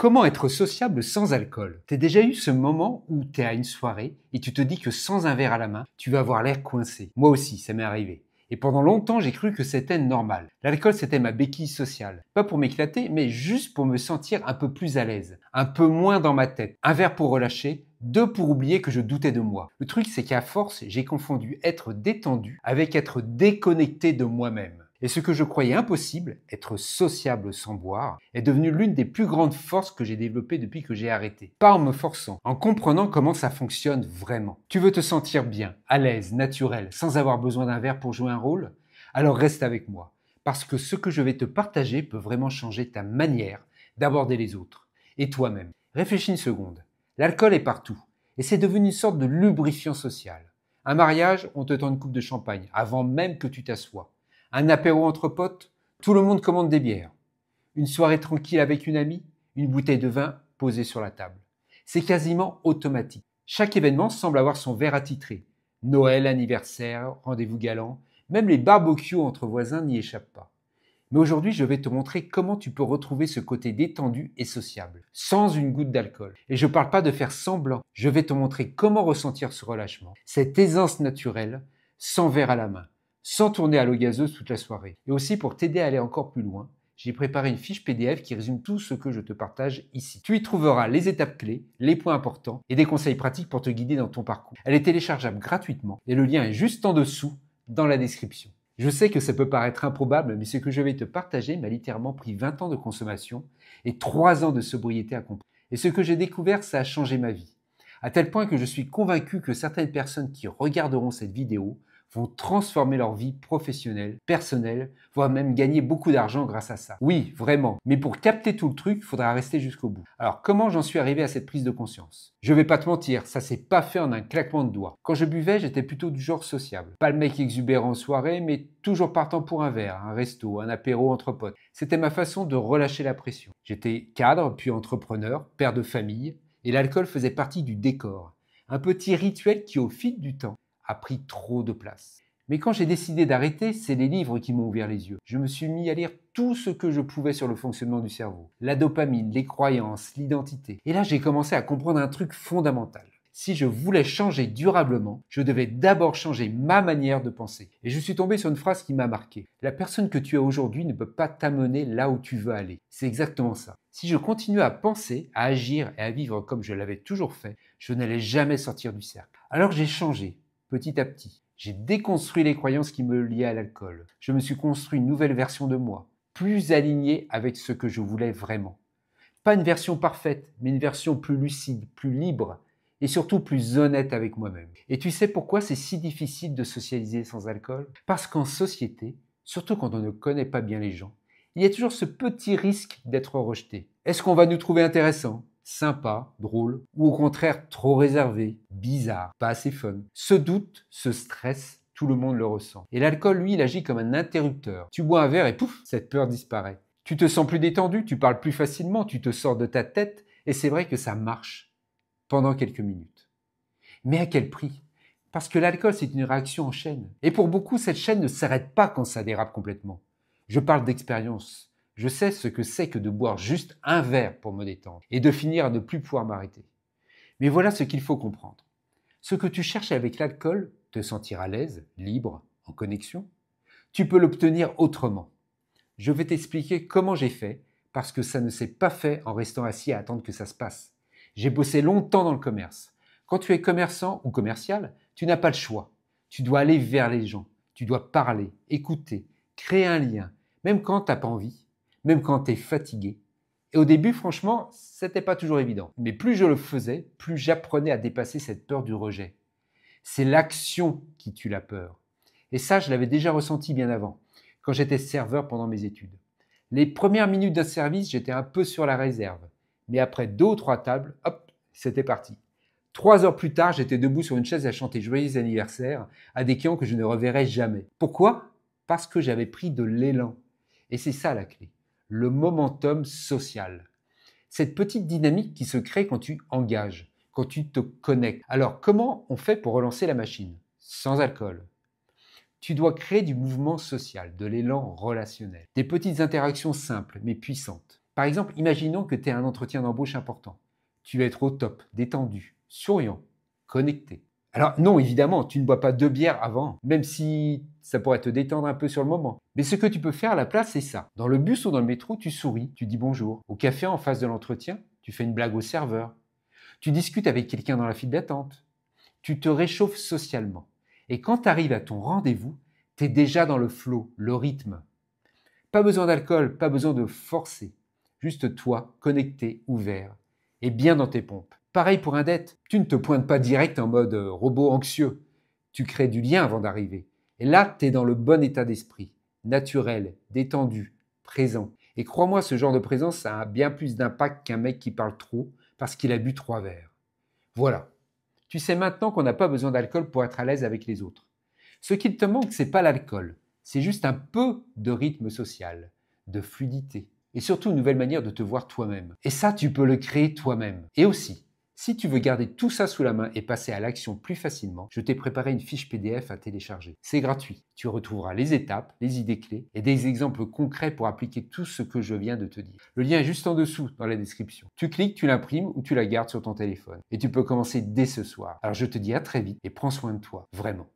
Comment être sociable sans alcool? T'as déjà eu ce moment où t'es à une soirée et tu te dis que sans un verre à la main, tu vas avoir l'air coincé. Moi aussi, ça m'est arrivé. Et pendant longtemps, j'ai cru que c'était normal. L'alcool, c'était ma béquille sociale. Pas pour m'éclater, mais juste pour me sentir un peu plus à l'aise, un peu moins dans ma tête. Un verre pour relâcher, deux pour oublier que je doutais de moi. Le truc, c'est qu'à force, j'ai confondu être détendu avec être déconnecté de moi-même. Et ce que je croyais impossible, être sociable sans boire, est devenu l'une des plus grandes forces que j'ai développées depuis que j'ai arrêté. Pas en me forçant, en comprenant comment ça fonctionne vraiment. Tu veux te sentir bien, à l'aise, naturel, sans avoir besoin d'un verre pour jouer un rôle? Alors reste avec moi, parce que ce que je vais te partager peut vraiment changer ta manière d'aborder les autres et toi-même. Réfléchis une seconde. L'alcool est partout, et c'est devenu une sorte de lubrifiant social. Un mariage, on te tend une coupe de champagne avant même que tu t'assoies. Un apéro entre potes, tout le monde commande des bières. Une soirée tranquille avec une amie, une bouteille de vin posée sur la table. C'est quasiment automatique. Chaque événement semble avoir son verre attitré. Noël, anniversaire, rendez-vous galant, même les barbecues entre voisins n'y échappent pas. Mais aujourd'hui, je vais te montrer comment tu peux retrouver ce côté détendu et sociable, sans une goutte d'alcool. Et je ne parle pas de faire semblant, je vais te montrer comment ressentir ce relâchement, cette aisance naturelle, sans verre à la main, sans tourner à l'eau gazeuse toute la soirée. Et aussi pour t'aider à aller encore plus loin, j'ai préparé une fiche PDF qui résume tout ce que je te partage ici. Tu y trouveras les étapes clés, les points importants et des conseils pratiques pour te guider dans ton parcours. Elle est téléchargeable gratuitement et le lien est juste en dessous dans la description. Je sais que ça peut paraître improbable, mais ce que je vais te partager m'a littéralement pris 20 ans de consommation et 3 ans de sobriété à comprendre. Et ce que j'ai découvert, ça a changé ma vie. À tel point que je suis convaincu que certaines personnes qui regarderont cette vidéo vont transformer leur vie professionnelle, personnelle, voire même gagner beaucoup d'argent grâce à ça. Oui, vraiment. Mais pour capter tout le truc, il faudra rester jusqu'au bout. Alors, comment j'en suis arrivé à cette prise de conscience? Je vais pas te mentir, ça s'est pas fait en un claquement de doigts. Quand je buvais, j'étais plutôt du genre sociable. Pas le mec exubérant en soirée, mais toujours partant pour un verre, un resto, un apéro entre potes. C'était ma façon de relâcher la pression. J'étais cadre, puis entrepreneur, père de famille, et l'alcool faisait partie du décor. Un petit rituel qui, au fil du temps, a pris trop de place. Mais quand j'ai décidé d'arrêter, c'est les livres qui m'ont ouvert les yeux. Je me suis mis à lire tout ce que je pouvais sur le fonctionnement du cerveau. La dopamine, les croyances, l'identité. Et là, j'ai commencé à comprendre un truc fondamental. Si je voulais changer durablement, je devais d'abord changer ma manière de penser. Et je suis tombé sur une phrase qui m'a marqué. La personne que tu es aujourd'hui ne peut pas t'amener là où tu veux aller. C'est exactement ça. Si je continuais à penser, à agir et à vivre comme je l'avais toujours fait, je n'allais jamais sortir du cercle. Alors j'ai changé. Petit à petit, j'ai déconstruit les croyances qui me liaient à l'alcool. Je me suis construit une nouvelle version de moi, plus alignée avec ce que je voulais vraiment. Pas une version parfaite, mais une version plus lucide, plus libre et surtout plus honnête avec moi-même. Et tu sais pourquoi c'est si difficile de socialiser sans alcool? Parce qu'en société, surtout quand on ne connaît pas bien les gens, il y a toujours ce petit risque d'être rejeté. Est-ce qu'on va nous trouver intéressants, sympa, drôle, ou au contraire trop réservé, bizarre, pas assez fun? Ce doute, ce stress, tout le monde le ressent. Et l'alcool, lui, il agit comme un interrupteur. Tu bois un verre et pouf, cette peur disparaît. Tu te sens plus détendu, tu parles plus facilement, tu te sors de ta tête, et c'est vrai que ça marche pendant quelques minutes. Mais à quel prix? Parce que l'alcool, c'est une réaction en chaîne. Et pour beaucoup, cette chaîne ne s'arrête pas quand ça dérape complètement. Je parle d'expérience. Je sais ce que c'est que de boire juste un verre pour me détendre et de finir à ne plus pouvoir m'arrêter. Mais voilà ce qu'il faut comprendre. Ce que tu cherches avec l'alcool, te sentir à l'aise, libre, en connexion, tu peux l'obtenir autrement. Je vais t'expliquer comment j'ai fait, parce que ça ne s'est pas fait en restant assis à attendre que ça se passe. J'ai bossé longtemps dans le commerce. Quand tu es commerçant ou commercial, tu n'as pas le choix. Tu dois aller vers les gens, tu dois parler, écouter, créer un lien, même quand tu n'as pas envie, même quand tu es fatigué. Et au début, franchement, c'était pas toujours évident. Mais plus je le faisais, plus j'apprenais à dépasser cette peur du rejet. C'est l'action qui tue la peur. Et ça, je l'avais déjà ressenti bien avant, quand j'étais serveur pendant mes études. Les premières minutes d'un service, j'étais un peu sur la réserve. Mais après 2 ou 3 tables, hop, c'était parti. 3 heures plus tard, j'étais debout sur une chaise à chanter joyeux anniversaire à des clients que je ne reverrai jamais. Pourquoi? Parce que j'avais pris de l'élan. Et c'est ça la clé, le momentum social. Cette petite dynamique qui se crée quand tu engages, quand tu te connectes. Alors, comment on fait pour relancer la machine? Sans alcool. Tu dois créer du mouvement social, de l'élan relationnel. Des petites interactions simples mais puissantes. Par exemple, imaginons que tu aies un entretien d'embauche important. Tu vas être au top, détendu, souriant, connecté. Alors non, évidemment, tu ne bois pas 2 bières avant, même si ça pourrait te détendre un peu sur le moment. Mais ce que tu peux faire à la place, c'est ça. Dans le bus ou dans le métro, tu souris, tu dis bonjour. Au café, en face de l'entretien, tu fais une blague au serveur. Tu discutes avec quelqu'un dans la file d'attente. Tu te réchauffes socialement. Et quand tu arrives à ton rendez-vous, tu es déjà dans le flow, le rythme. Pas besoin d'alcool, pas besoin de forcer. Juste toi, connecté, ouvert, et bien dans tes pompes. Pareil pour un date, tu ne te pointes pas direct en mode robot anxieux. Tu crées du lien avant d'arriver. Et là, tu es dans le bon état d'esprit, naturel, détendu, présent. Et crois-moi, ce genre de présence, ça a bien plus d'impact qu'un mec qui parle trop parce qu'il a bu 3 verres. Voilà. Tu sais maintenant qu'on n'a pas besoin d'alcool pour être à l'aise avec les autres. Ce qui te manque, c'est pas l'alcool, c'est juste un peu de rythme social, de fluidité, et surtout une nouvelle manière de te voir toi-même. Et ça, tu peux le créer toi-même. Et aussi, si tu veux garder tout ça sous la main et passer à l'action plus facilement, je t'ai préparé une fiche PDF à télécharger. C'est gratuit. Tu retrouveras les étapes, les idées clés et des exemples concrets pour appliquer tout ce que je viens de te dire. Le lien est juste en dessous dans la description. Tu cliques, tu l'imprimes ou tu la gardes sur ton téléphone. Et tu peux commencer dès ce soir. Alors je te dis à très vite et prends soin de toi, vraiment.